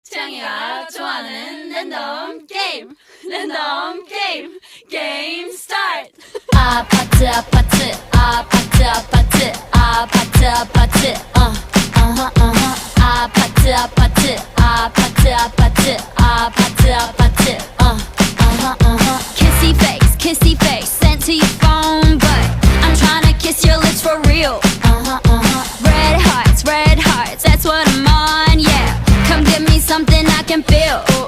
채영이가 좋아하는 랜덤 게임 게임 스타트. 아파트 아파트 아파트 아파트 아파트 아파트 아파트 아파트 아파트 아파트 아파트 아파트 kissy face sent to your phone but I'm tryna kiss your lips for real. Red hearts that's what I'm on, yeah. Come give me something I can feel. Ooh,